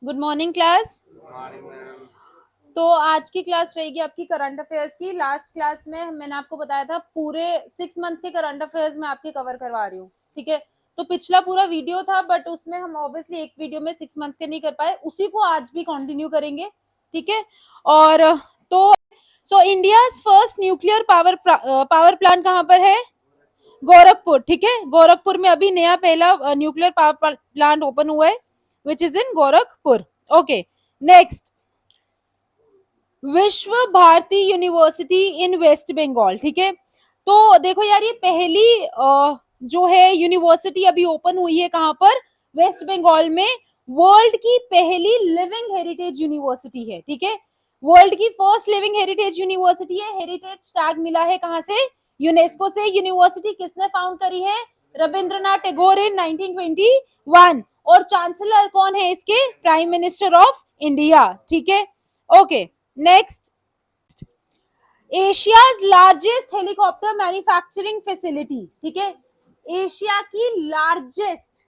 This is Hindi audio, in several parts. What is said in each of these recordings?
Good morning class. Morning ma'am. तो आज की क्लास रहेगी आपकी करंट अफेयर्स की। लास्ट क्लास में मैंने आपको बताया था पूरे 6 मंथ्स के करंट अफेयर्स में आपके कवर करवा रही हूँ, ठीक है। तो पिछला पूरा वीडियो था बट उसमें हम ऑब्वियसली एक वीडियो में 6 मंथ्स के नहीं कर पाए, उसी को आज भी कंटिन्यू करेंगे, ठीक है। और तो India first nuclear power plant कहाँ पर है? गोरखपुर, ठीक है। गोरखपुर में अभी नया पहला न्यूक्लियर पावर प्लांट ओपन हुआ है which is in Gorakhpur. Okay, next, विश्व भारती यूनिवर्सिटी इन वेस्ट बंगाल, ठीक है। तो देखो यार, ये पहली जो है यूनिवर्सिटी अभी ओपन हुई है कहां पर? वेस्ट बंगाल में। वर्ल्ड की पहली लिविंग हेरिटेज यूनिवर्सिटी है, ठीक है। वर्ल्ड की फर्स्ट लिविंग हेरिटेज यूनिवर्सिटी है। हेरिटेज टैग मिला है कहां से? यूनेस्को से। यूनिवर्सिटी किसने फाउंड करी है? रविंद्रनाथ टैगोर इन 1921। और चांसलर कौन है इसके? प्राइम मिनिस्टर ऑफ इंडिया, ठीक है। Okay, next, Asia's largest helicopter manufacturing facility, ठीक है। एशिया की largest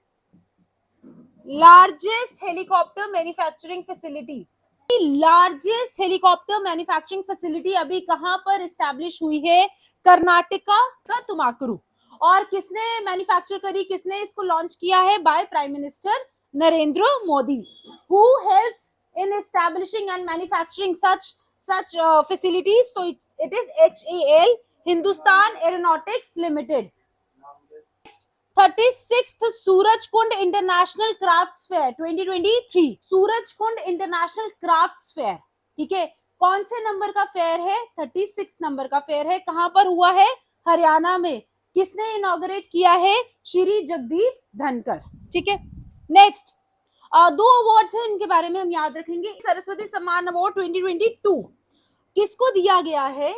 helicopter manufacturing facility, largest helicopter manufacturing facility अभी कहां पर एस्टैब्लिश हुई है? कर्नाटका का तुमाकुरु। और किसने मैन्युफैक्चर करी, किसने इसको लॉन्च किया है? By prime minister Narendra Modi. Who helps in establishing and manufacturing such facilities? So it is HAL, Hindustan Aeronautics Limited. Next, 36th Surajkund international crafts fair 2023। Surajkund international crafts fair, ठीक है। कौन से नंबर का फेयर है? 36 नंबर का फेयर है। कहां पर हुआ है? हरियाणा में। किसने इनॉग्रेट किया है? श्री जगदीप धनकर, ठीक है। नेक्स्ट, दो अवार्ड्स हैं, इनके बारे में हम याद रखेंगे। सरस्वती सम्मान अवार्ड 2022 किसको दिया गया है?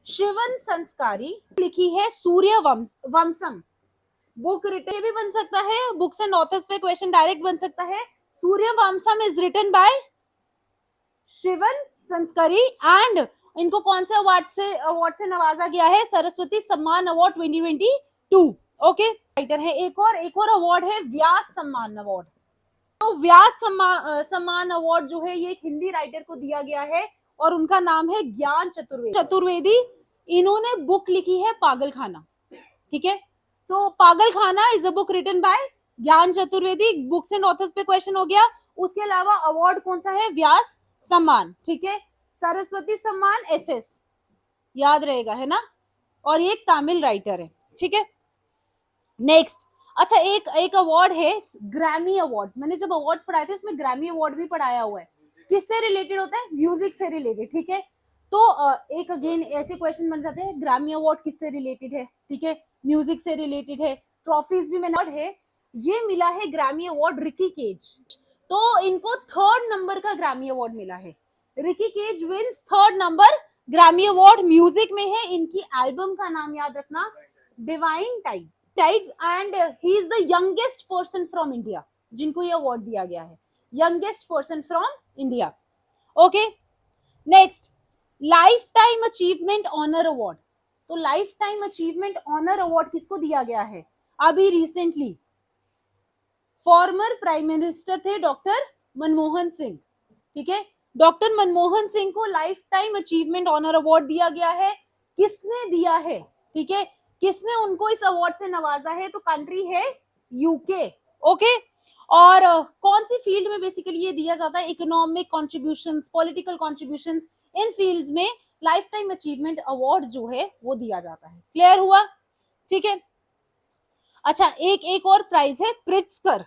शिवन संस्कारी। लिखी है सूर्य वंशम। बुक रिटन भी बन सकता है, बुक्स एंड ऑथर्स पे क्वेश्चन डायरेक्ट बन सकता है। सूर्य वंशम इज रिटन बाय शिवन संस्कारी एंड इनको कौन से अवार्ड से नवाजा गया है? सरस्वती सम्मान अवार्ड 2022। ओके, राइटर है। एक और अवार्ड है व्यास सम्मान अवार्ड। तो व्यास सम्मान अवार्ड जो है ये एक हिंदी राइटर को दिया गया है और उनका नाम है ज्ञान चतुर्वेदी। इन्होंने बुक लिखी है पागलखाना, ठीक है। So Pagalkhana is a book written by Gyan Chaturvedi. Books and authors पे क्वेश्चन हो गया। उसके अलावा अवार्ड कौन सा है? व्यास सम्मान, ठीक है। सरस्वती सम्मान SS, याद रहेगा, है ना। और ये एक तमिल राइटर है, ठीक है। नेक्स्ट, अच्छा, एक अवार्ड है ग्रैमी अवार्ड्स। मैंने जब अवार्ड्स पढ़ाए थे उसमें ग्रैमी अवार्ड भी पढ़ाया हुआ है। किससे रिलेटेड होता है? म्यूजिक से रिलेटेड, ठीक है। तो एक अगेन ऐसे क्वेश्चन बन जाते हैं, ग्रैमी अवार्ड किससे रिलेटेड है? ठीक है, म्यूजिक से रिलेटेड है। ट्रॉफीज भी मैंने है। ये मिला है ग्रैमी अवार्ड रिकी केज, तो इनको 3rd नंबर का ग्रैमी अवार्ड मिला है। Ricky Kej wins 3rd number Grammy award. Music में है, इनकी एल्बम का नाम याद रखना, divine tides and he is the youngest person from India जिनको ये अवार्ड दिया गया है। Youngest person from India. Okay, next, lifetime achievement honour award. तो lifetime achievement honour award किसको दिया गया है? अभी रिसेंटली फॉर्मर प्राइम मिनिस्टर थे डॉक्टर मनमोहन सिंह, ठीक है। डॉक्टर मनमोहन सिंह को lifetime achievement honour award दिया गया है। किसने दिया है? ठीक है, किसने उनको इस अवार्ड से नवाजा है? तो कंट्री है यूके, ओके। और कौन सी फील्ड में बेसिकली ये दिया जाता है? इकोनॉमिक कॉन्ट्रीब्यूशंस, पॉलिटिकल कॉन्ट्रीब्यूशंस, इन फील्ड्स में लाइफ टाइम अचीवमेंट अवार्ड जो है वो दिया जाता है। क्लियर हुआ? ठीक है। अच्छा, एक और प्राइज है प्रिट्जकर।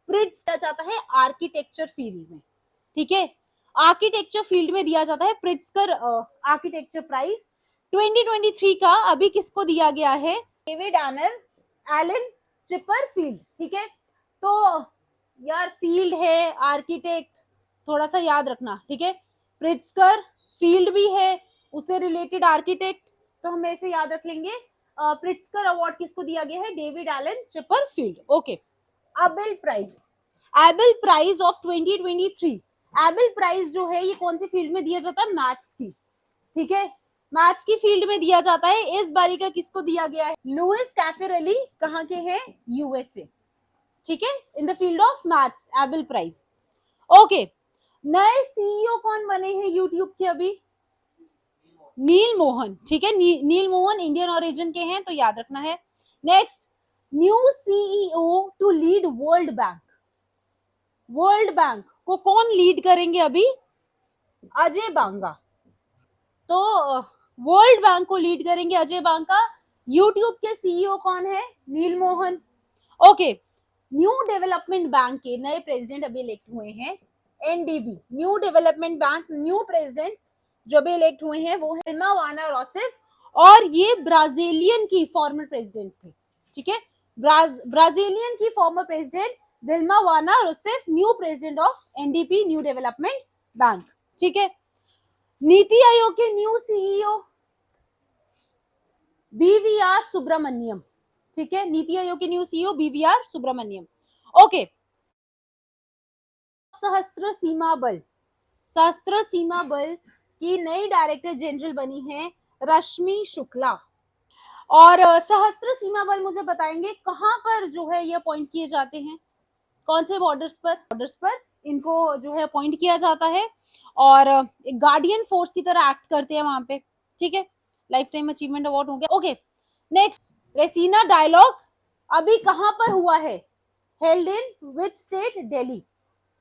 प्रिट्ज दिया जाता है आर्किटेक्चर फील्ड में, ठीक है। आर्किटेक्चर फील्ड में दिया जाता है प्रिट्जकर आर्किटेक्चर प्राइज 2023 का। अभी किसको दिया गया है? डेविड एलन चिपरफील्ड, ठीक है। तो यार फील्ड है, आर्किटेक्ट थोड़ा सा याद रखना, ठीक है। प्रिट्जकर फील्ड भी है, उससे रिलेटेड आर्किटेक्ट, तो हम ऐसे याद रख लेंगे। प्रिट्जकर अवार्ड किसको दिया गया है? David Allen Chipperfield, okay. Abel prize of 2023। Abel prize जो है ये कौन सी फील्ड में दिया जाता है? मैथ्स की, ठीक है। मैथ्स की फील्ड में दिया जाता है। इस बारी का किसको दिया गया है? लुइस कैफेरेली, कहां के हैं? यूएसए, ठीक है, in the field of maths, Abel prize. Okay, नए सीईओ कौन बने हैं यूट्यूब के अभी? नील मोहन, ठीक है, नील मोहन इंडियन ओरिजिन के हैं, तो याद रखना है। Next, new CEO to lead World Bank. World Bank को कौन लीड करेंगे अभी? अजय बांगा। तो वर्ल्ड बैंक को लीड करेंगे अजय बांगा। यूट्यूब के सीईओ कौन है? Neel Mohan. Okay, new development bank के नए प्रेसिडेंट अभी इलेक्ट हुए हैं, NDB, new development bank, new president जो अभी इलेक्ट हुए हैं वो है दिल्मा वाना रोसेफ, और ये ब्राजीलियन की फॉर्मर प्रेसिडेंट थे, ठीक है, ब्राजीलियन की farmer president Dilma Vana Rousseff, new president of NDP, new development bank, ठीक है। नीति आयोग के न्यू सीईओ बीवीआर सुब्रमण्यम, ठीक है, नीति आयोग के new CEO BVR Subrahmanyam. Okay, Sashastra Seema बल, सशस्त्र सीमा बल की नई डायरेक्टर जनरल बनी है रश्मि शुक्ला। और सशस्त्र सीमा बल मुझे बताएंगे कहां पर जो है ये अपॉइंट किए जाते हैं, कौन से बॉर्डर्स पर इनको जो है अपॉइंट किया जाता है, और एक गार्डियन फोर्स की तरह एक्ट करते हैं वहां पे, ठीक है। लाइफ टाइम अचीवमेंट अवार्ड हो गया। ओके, नेक्स्ट, रेसिना डायलॉग अभी कहां पर हुआ है? Held in which state? Delhi,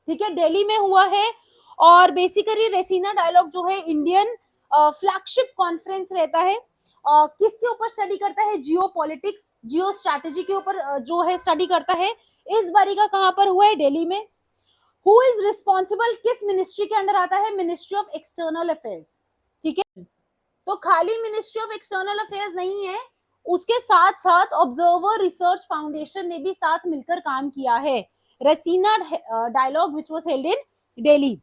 ठीक है, दिल्ली में हुआ है। और बेसिकली रेसिना डायलॉग जो है इंडियन फ्लैगशिप कॉन्फ्रेंस रहता है, किसके ऊपर स्टडी करता है? जियो पॉलिटिक्स, जियो स्ट्रैटेजी के ऊपर जो है स्टडी करता है। इस बारी का कहां पर हुआ है? दिल्ली में। हु इज रिस्पॉन्सिबल, किस मिनिस्ट्री के अंडर आता है? मिनिस्ट्री ऑफ एक्सटर्नल अफेयर्स, ठीक है। तो खाली मिनिस्ट्री ऑफ एक्सटर्नल अफेयर्स नहीं है, उसके साथ साथ ऑब्जर्वर रिसर्च फाउंडेशन ने भी साथ मिलकर काम किया है। Raisina dialogue which was held in Delhi.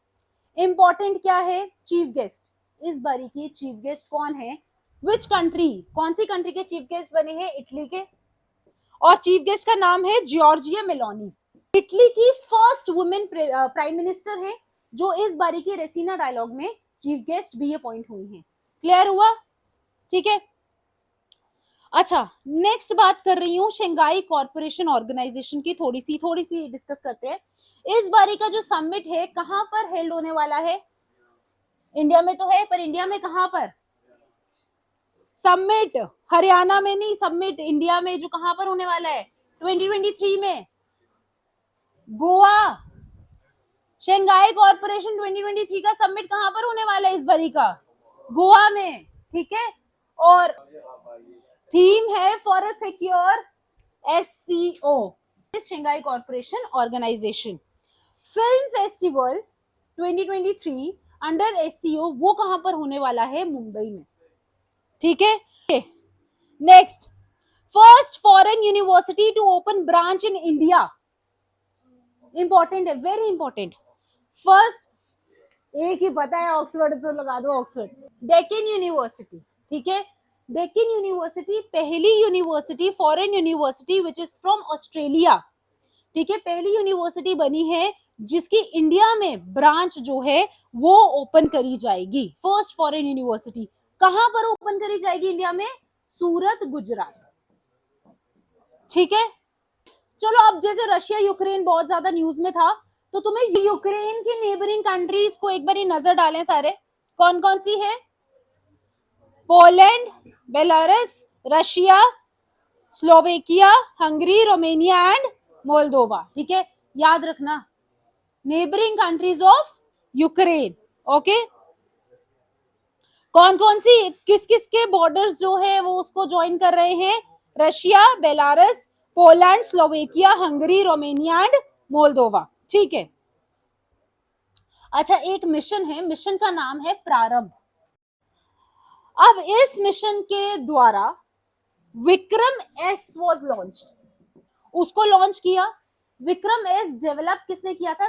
Important क्या है? चीफ गेस्ट, इस बारी की चीफ गेस्ट कौन है? विच कंट्री, कौन सी कंट्री के चीफ गेस्ट बने हैं? इटली के, और चीफ गेस्ट का नाम है जॉर्जिया मेलोनी। इटली की फर्स्ट वुमेन प्राइम मिनिस्टर है जो इस बारी की रेसिना डायलॉग में चीफ गेस्ट भी अपॉइंट हुई हैं। क्लियर हुआ? ठीक है। अच्छा, नेक्स्ट बात कर रही हूँ शंघाई कॉर्पोरेशन ऑर्गेनाइजेशन की, थोड़ी सी डिस्कस करते हैं। इस बारी का जो समिट है कहां पर हेल्ड होने वाला है? इंडिया में तो है, पर इंडिया में कहां पर? समिट हरियाणा में नहीं, समिट इंडिया में जो कहां पर होने वाला है? 2023 में गोवा। शंघाई कॉर्पोरेशन 2023 का समिट कहां पर होने वाला है इस बारी का? गोवा में, ठीक है। और थीम है for a secure SCO, Shanghai corporation organisation. Film festival 2023 under SCO वो कहां पर होने वाला है? मुंबई में, ठीक है। Next, first foreign university to open branch in India. Important है, वेरी इंपॉर्टेंट। फर्स्ट, एक ही पता है, ऑक्सफोर्ड तो लगा दो ऑक्सफोर्ड। डेक्कन यूनिवर्सिटी, ठीक है। डेक्कन यूनिवर्सिटी पहली university, foreign university which is from Australia, ठीक है, पहली यूनिवर्सिटी बनी है जिसकी इंडिया में ब्रांच जो है वो ओपन करी जाएगी। फर्स्ट फॉरेन यूनिवर्सिटी कहां पर ओपन करी जाएगी इंडिया में? सूरत, गुजरात, ठीक है। चलो, अब जैसे रशिया यूक्रेन बहुत ज्यादा न्यूज में था, तो तुम्हें यूक्रेन की नेबरिंग कंट्रीज को एक बार नजर डालें सारे, कौन कौन सी है? Poland, Belarus, Russia, Slovakia, Hungary, Romania and Moldova, ठीक है। याद रखना, neighbouring countries of Ukraine, okay. कौन कौन सी, किस किस के बॉर्डर्स जो है वो उसको ज्वाइन कर रहे हैं? Russia, Belarus, Poland, Slovakia, Hungary, Romania and Moldova, ठीक है। अच्छा, एक मिशन है, मिशन का नाम है प्रारंभ। अब इस मिशन के द्वारा विक्रम एस वॉज लॉन्च्ड, उसको लॉन्च किया। विक्रम एस डेवलप किसने किया था?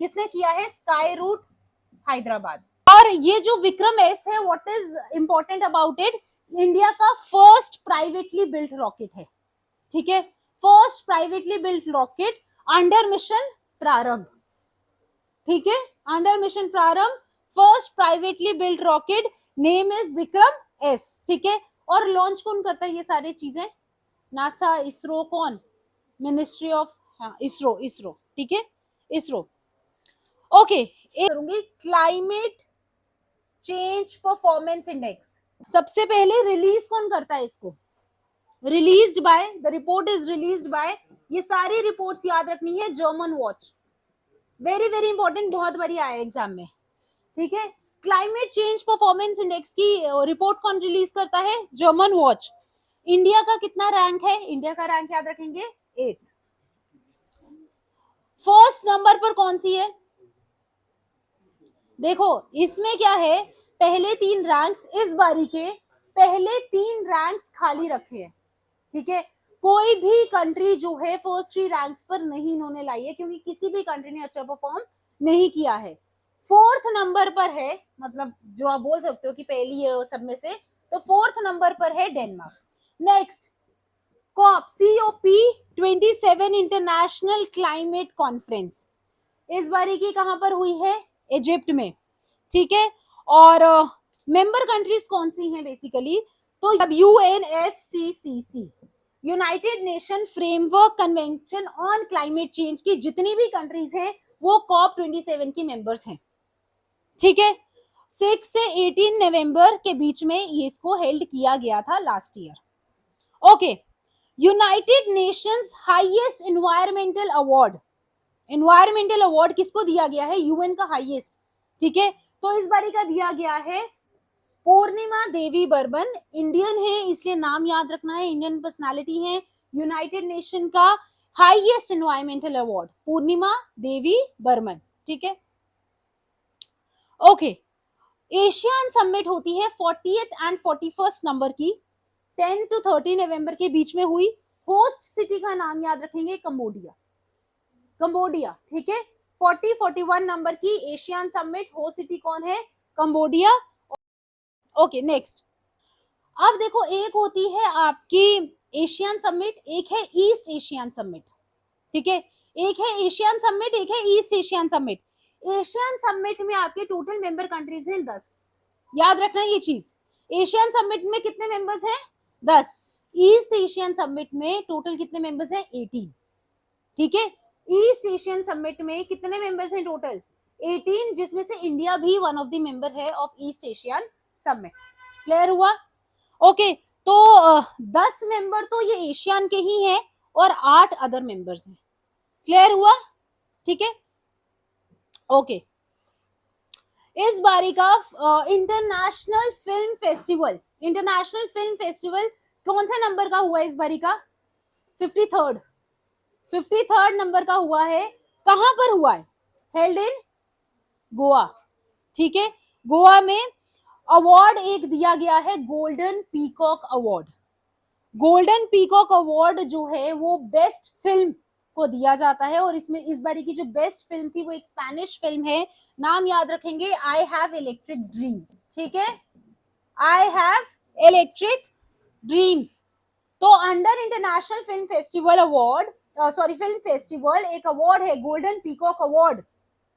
किसने किया है? Skyroot Hyderabad. और ये जो विक्रम एस है, what is important about it? India का फर्स्ट प्राइवेटली बिल्ट रॉकेट है, ठीक है। First privately built rocket under mission Prarambh, ठीक है, under mission Prarambh first privately built rocket, name is Vikram S, ठीक है। और लॉन्च कौन करता है ये सारी चीजें? नासा, इसरो, कौन? मिनिस्ट्री ऑफ, हाँ, इसरो, ठीक है, इसरो। ओके, करूंगी क्लाइमेट चेंज परफॉर्मेंस इंडेक्स। सबसे पहले रिलीज कौन करता है इसको? Released by, the report is released by, ये सारी रिपोर्ट्स याद रखनी है, German watch. Very very important, बहुत बारी आया एग्जाम में, ठीक है। क्लाइमेट चेंज परफॉर्मेंस इंडेक्स की रिपोर्ट कौन रिलीज करता है? German watch. इंडिया का कितना रैंक है? इंडिया का रैंक याद रखेंगे 8। फर्स्ट नंबर पर कौन सी है? देखो इसमें क्या है, पहले 3 रैंक्स, इस बारी के पहले 3 रैंक्स खाली रखे हैं, ठीक है। कोई भी कंट्री जो है फर्स्ट 3 रैंक्स पर नहीं इन्होंने लाई है, क्योंकि किसी भी कंट्री ने अच्छा परफॉर्म नहीं किया है। फोर्थ नंबर पर है, मतलब जो आप बोल सकते हो कि पहली है सब में से, तो फोर्थ नंबर पर है Denmark. Next, COP27 international climate conference, इस बारी की कहां पर हुई है? इजिप्ट में, ठीक है। और मेंबर कंट्रीज कौन सी हैं बेसिकली? तो UNFCCC, United nation framework convention on climate change की जितनी भी कंट्रीज हैं वो COP27 की मेंबर्स हैं, ठीक है। 6 से 18 नवंबर के बीच में ये इसको हेल्ड किया गया था last year. Okay, United Nations highest environmental award, environmental award किसको दिया गया है? यूएन का हाईएस्ट, ठीक है। तो इस बारी का दिया गया है पूर्णिमा देवी बर्मन, इंडियन है इसलिए नाम याद रखना है, इंडियन पर्सनालिटी है। यूनाइटेड नेशन का हाईएस्ट एनवायरमेंटल अवार्ड पूर्णिमा देवी बर्मन, ठीक है। ओके, एशियन समिट होती है 40th एंड 41st नंबर की, 10 to 13 नवंबर के बीच में हुई। होस्ट सिटी का नाम याद रखेंगे, कंबोडिया, कंबोडिया, ठीक है। 40-41 नंबर की एशियन समिट, होस्ट सिटी कौन है? कंबोडिया। ओके नेक्स्ट, अब देखो एक होती है आपकी एशियन समिट, एक है ईस्ट एशियन समिट, ठीक है। एक है एशियन समिट, एक है east Asian summit. Asian summit में आपके टोटल मेंबर कंट्रीज हैं 10, याद रखना ये चीज। एशियन समिट में कितने मेंबर्स हैं? 10। ईस्ट एशियन समिट में टोटल कितने मेंबर्स हैं? 18, ठीक है। ईस्ट एशियन समिट में कितने मेंबर्स हैं टोटल? 18, जिसमें से इंडिया भी वन ऑफ द मेंबर है of east Asian summit. Clear हुआ? ओके, तो 10 मेंबर तो ये एशियन के ही हैं और 8 अदर मेंबर्स हैं। क्लियर हुआ? ठीक है, ओके। इस बारी का international film festival, international film festival कौन सा नंबर का हुआ है इस बारी का? 53rd, 53rd नंबर का हुआ है। कहां पर हुआ है? हेल्ड इन गोवा, ठीक है। गोवा में अवार्ड एक दिया गया है, golden peacock award. Golden peacock award जो है वो बेस्ट फिल्म को दिया जाता है, और इसमें इस बारी की जो बेस्ट फिल्म थी वो एक स्पेनिश फिल्म है, नाम याद रखेंगे, आई हैव इलेक्ट्रिक ड्रीम्स, ठीक है। I have electric dreams. तो under international film festival award, sorry film festival, एक अवार्ड है गोल्डन पीकॉक अवार्ड,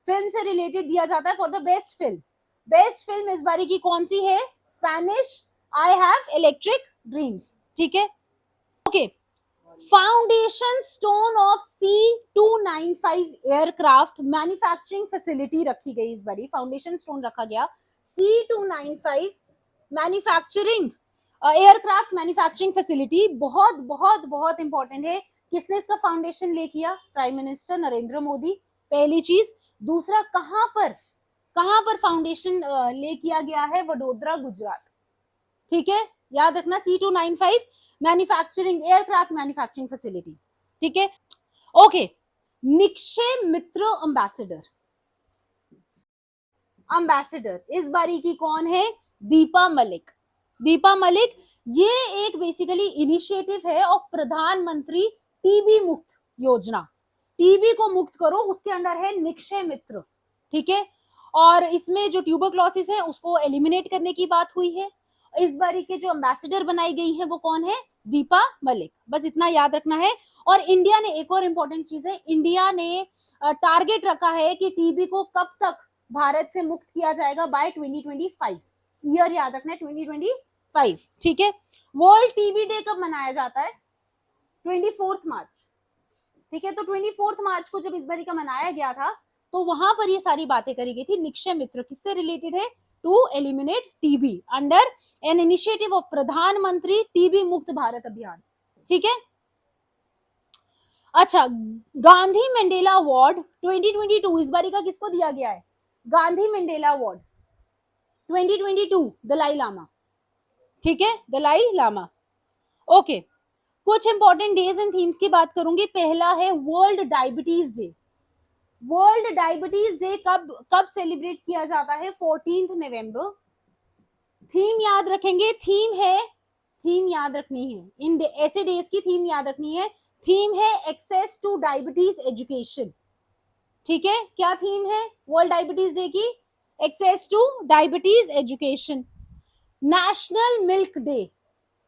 फिल्म से रिलेटेड दिया जाता है for the best film. Best film इस बारी की कौन सी है? Spanish I have electric dreams, ठीक है। Okay, foundation stone of C295 aircraft manufacturing facility रखी गई इस बारी, फाउंडेशन स्टोन रखा गया C295 manufacturing aircraft manufacturing facility. बहुत बहुत बहुत इंपॉर्टेंट है। किसने इसका फाउंडेशन ले किया? प्राइम मिनिस्टर नरेंद्र मोदी, पहली चीज। दूसरा, कहां पर फाउंडेशन ले किया गया है? वडोदरा, गुजरात, ठीक है। याद रखना, C295 manufacturing aircraft manufacturing facility, ठीक है। ओके, निक्षय मित्र एम्बेसडर, एम्बेसडर इस बारी की कौन है? दीपा मलिक। दीपा मलिक, ये एक बेसिकली इनिशिएटिव है ऑफ प्रधानमंत्री टीबी मुक्त योजना, टीबी को मुक्त करो, उसके अंडर है निक्षय मित्र, ठीक है। और इसमें जो ट्यूबरक्लोसिस है उसको एलिमिनेट करने की बात हुई है। इस बारी के जो एम्बेसडर बनाई गई है वो कौन है? दीपा मलिक, बस इतना याद रखना है। और इंडिया ने एक और इंपॉर्टेंट चीज है, इंडिया ने टारगेट रखा है कि टीबी को कब तक भारत से मुक्त किया जाएगा? बाय 2025, ईयर याद रखना है 2025, ठीक है। वर्ल्ड टीबी डे कब मनाया जाता है? 24 मार्च, ठीक है। तो 24 मार्च को जब इस बारी का मनाया गया था तो वहां पर ये सारी बातें करी गई थी। निक्षय मित्र किससे रिलेटेड है? To eliminate TB under an initiative of प्रधानमंत्री टीबी मुक्त भारत अभियान। ठीक है। अच्छा, गांधी मंडेला अवार्ड 2022 इस बारी का किसको दिया गया है? Gandhi Mandela award 2022 Dalai Lama. ठीक है, दलाई लामा। ओके, कुछ इंपॉर्टेंट डेज एंड थीम्स की बात करूंगी। पहला है World Diabetes Day. World Diabetes Day कब कब सेलिब्रेट किया जाता है? 14 नवंबर। थीम याद रखेंगे, थीम याद रखनी है, इन ऐसे डेज की थीम याद रखनी है। थीम है एक्सेस टू डायबिटीज एजुकेशन। ठीक है, क्या थीम है वर्ल्ड डायबिटीज डे की? Access to diabetes education. National Milk Day,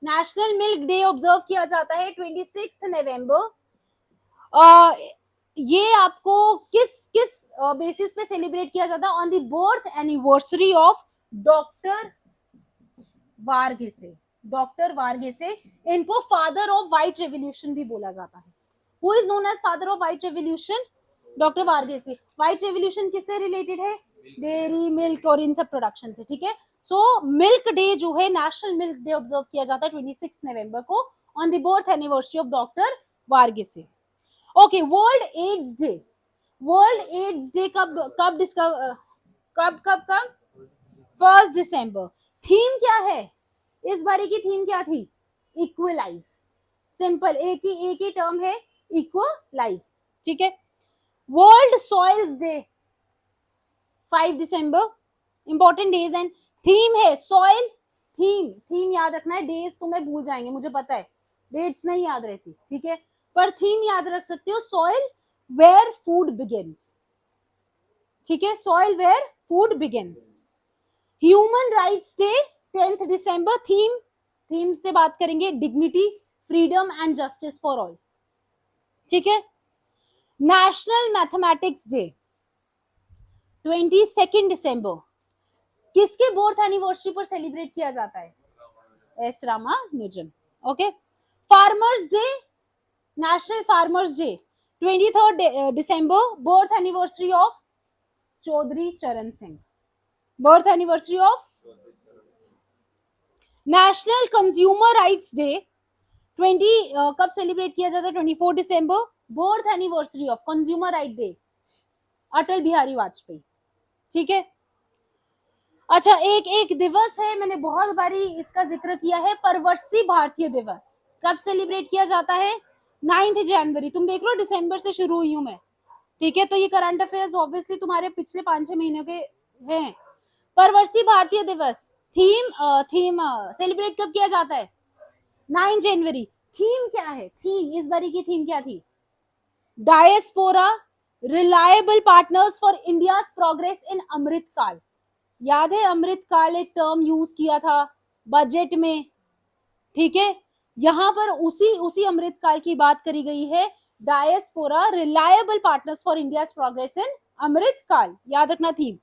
National Milk Day observe किया जाता है 26 नवंबर। ये आपको किस किस बेसिस पे सेलिब्रेट किया जाता है? On the birth anniversary of doctor Verghese. Doctor Verghese, इनको फादर ऑफ व्हाइट रेवोल्यूशन भी बोला जाता है। Who is known as father of white revolution? Doctor Verghese. White revolution किससे रिलेटेड है? डेयरी, मिल्क और इन सब प्रोडक्शन से। ठीक है, सो मिल्क डे जो है, नेशनल मिल्क डे ऑब्जर्व किया जाता है 26 नवंबर को on the birth anniversary of doctor Verghese. Okay, world AIDS day. World AIDS day कब कब डिस्कवर कब कब कब 1 दिसंबर। थीम क्या है इस बारी की? थीम क्या थी? इक्वलाइज। सिंपल, एक ही टर्म है, इक्वलाइज। ठीक है। World soils day 5 December. Important days and theme है सॉइल। थीम याद रखना है, डेज तो मैं भूल जाएंगे, मुझे पता है, डेट्स नहीं याद रहती। ठीक है, पर थीम याद रख सकते हो, सॉइल वेयर फूड बिगिंस। ठीक है, soil where food begins. Human rights day 10 दिसंबर। थीम से बात करेंगे, dignity, freedom and justice for all. ठीक है। नेशनल मैथमेटिक्स डे 22 दिसंबर। किसके बर्थ एनिवर्सरी पर सेलिब्रेट किया जाता है? S Ramanujan. Okay. Farmers day, national farmers day 23 दिसंबर। Birth anniversary of Chaudhary Charan Singh. Birth anniversary of. National consumer rights day 20 कब सेलिब्रेट किया जाता है? 24 दिसंबर। Birth anniversary of consumer right day Atal Bihari Vajpayee. ठीक है। अच्छा, एक दिवस है, मैंने बहुत बारी इसका जिक्र किया है, प्रवासी भारतीय दिवस। कब सेलिब्रेट किया जाता है? 9 जनवरी। तुम देख लो, दिसंबर से शुरू हुई हूं मैं। ठीक है, तो ये करंट अफेयर्स ऑब्वियसली तुम्हारे पिछले 5-6 महीने के हैं। प्रवासी भारतीय दिवस थीम सेलिब्रेट कब किया जाता है? 9 जनवरी। थीम क्या है? थीम इस बारी की थीम क्या थी? Diaspora, reliable partners for India's progress in Amrit Kaal. याद है, अमृत काल एक टर्म यूज किया था बजट में। ठीक है, यहां पर उसी अमृत काल की बात करी गई है। Diaspora, reliable partners for India's progress in Amrit Kaal, याद रखना थीम।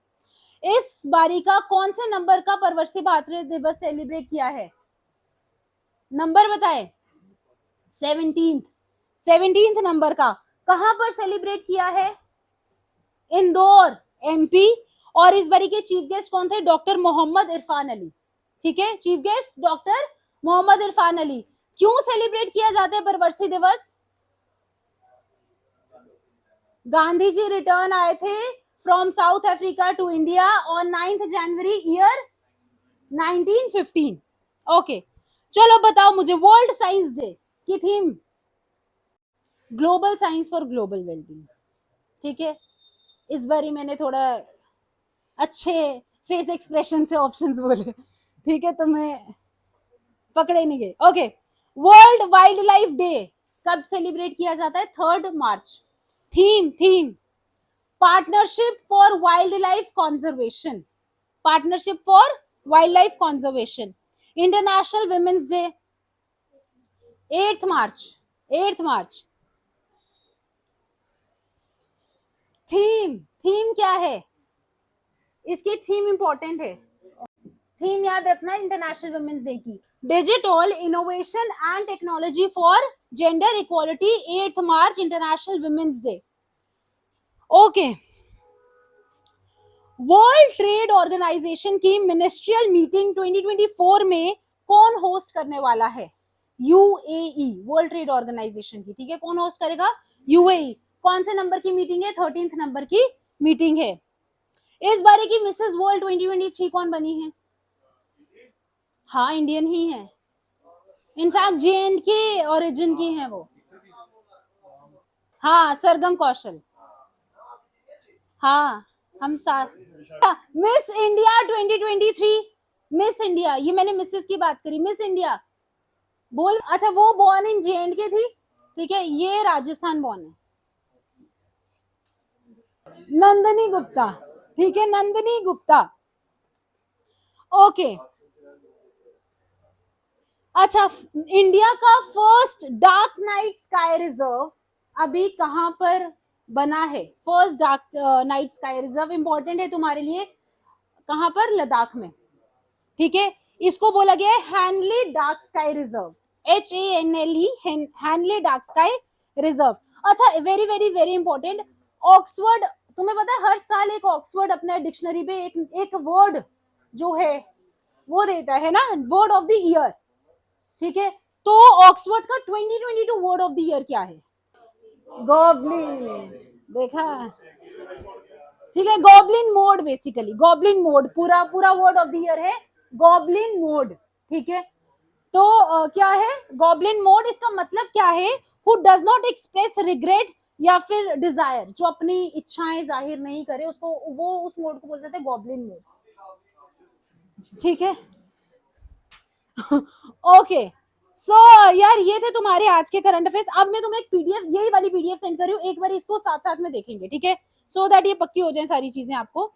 इस बारी का कौन से नंबर का प्रवासी भारतीय दिवस सेलिब्रेट किया है? नंबर बताएं। 17th नंबर का। कहां पर सेलिब्रेट किया है? इंदौर, एमपी। और इस बारी के चीफ गेस्ट कौन थे? Doctor Mohammed Irfan Ali. ठीक है, chief guest doctor Mohammed Irfan Ali. क्यों सेलिब्रेट किया जाता है प्रवासी दिवस? गांधी जी रिटर्न आए थे from South Africa to India on 9 January year 1915। Okay, चलो बताओ मुझे, वर्ल्ड साइंस डे की theme global science for global wellbeing. ठीक है, इस बारी मैंने थोड़ा अच्छे फेस एक्सप्रेशन से ऑप्शंस बोले। ठीक है, तो मैं पकड़े नहीं गए। Okay, world wildlife day कब सेलिब्रेट किया जाता है? 3 मार्च। Theme partnership for wildlife conservation. Partnership for wildlife conservation. International women's day 8 मार्च। थीम क्या है? इसकी थीम इंपॉर्टेंट है, थीम याद रखना इंटरनेशनल वुमेन्स डे की। Digital innovation and technology for gender equality 8 मार्च international women's day. Okay, world trade organisation की मिनिस्ट्रियल मीटिंग 2024 में कौन होस्ट करने वाला है? यूएई, वर्ल्ड ट्रेड ऑर्गेनाइजेशन की, ठीक है, कौन होस्ट करेगा? यूएई। कौन से नंबर की मीटिंग है? 13th नंबर की मीटिंग है। इस बारे की मिसेस वर्ल्ड 2023 कौन बनी है? हाँ, इंडियन ही है, इनफैक्ट JNK के ओरिजिन की है वो। हाँ, सरगम कौशल। हाँ, हम साथ। मिस इंडिया 2023, मिस इंडिया, ये मैंने मिसेस की बात करी, मिस इंडिया बोल। अच्छा, वो बॉर्न इन JNK थी, ठीक है, ये राजस्थान बॉर्न है, नंदनी गुप्ता, ठीक है, नंदनी गुप्ता। ओके, अच्छा, इंडिया का first dark night sky reserve अभी कहां पर बना है? First dark night sky reserve important है तुम्हारे लिए, कहां पर? लद्दाख में, ठीक है। इसको बोला गया है Hanle dark sky reserve, HANLE, Hanle dark sky reserve. अच्छा, very very very important, Oxford, तुम्हें पता है हर साल एक ऑक्सफोर्ड अपने डिक्शनरी पे एक वर्ड जो है वो देता है ना, वर्ड ऑफ द ईयर, ठीक है। तो ऑक्सफोर्ड का 2022 वर्ड ऑफ द ईयर क्या है? गॉबलिन, देखा, ठीक है, goblin mode, basically goblin mode, पूरा पूरा वर्ड ऑफ द ईयर है गॉबलिन मोड, ठीक है। तो क्या है गॉबलिन मोड? इसका मतलब क्या है? Who does not express regret या फिर डिजायर, जो अपनी इच्छाएं जाहिर नहीं करे, उसको वो उस मोड को बोलते थे गॉबलिन मोड, ठीक है। ओके, सो यार ये थे तुम्हारे आज के करंट अफेयर्स। अब मैं तुम्हें एक पीडीएफ, यही वाली पीडीएफ सेंड कर रही हूँ, एक बार इसको साथ साथ में देखेंगे, ठीक है, सो दैट ये पक्की हो जाए सारी चीजें आपको।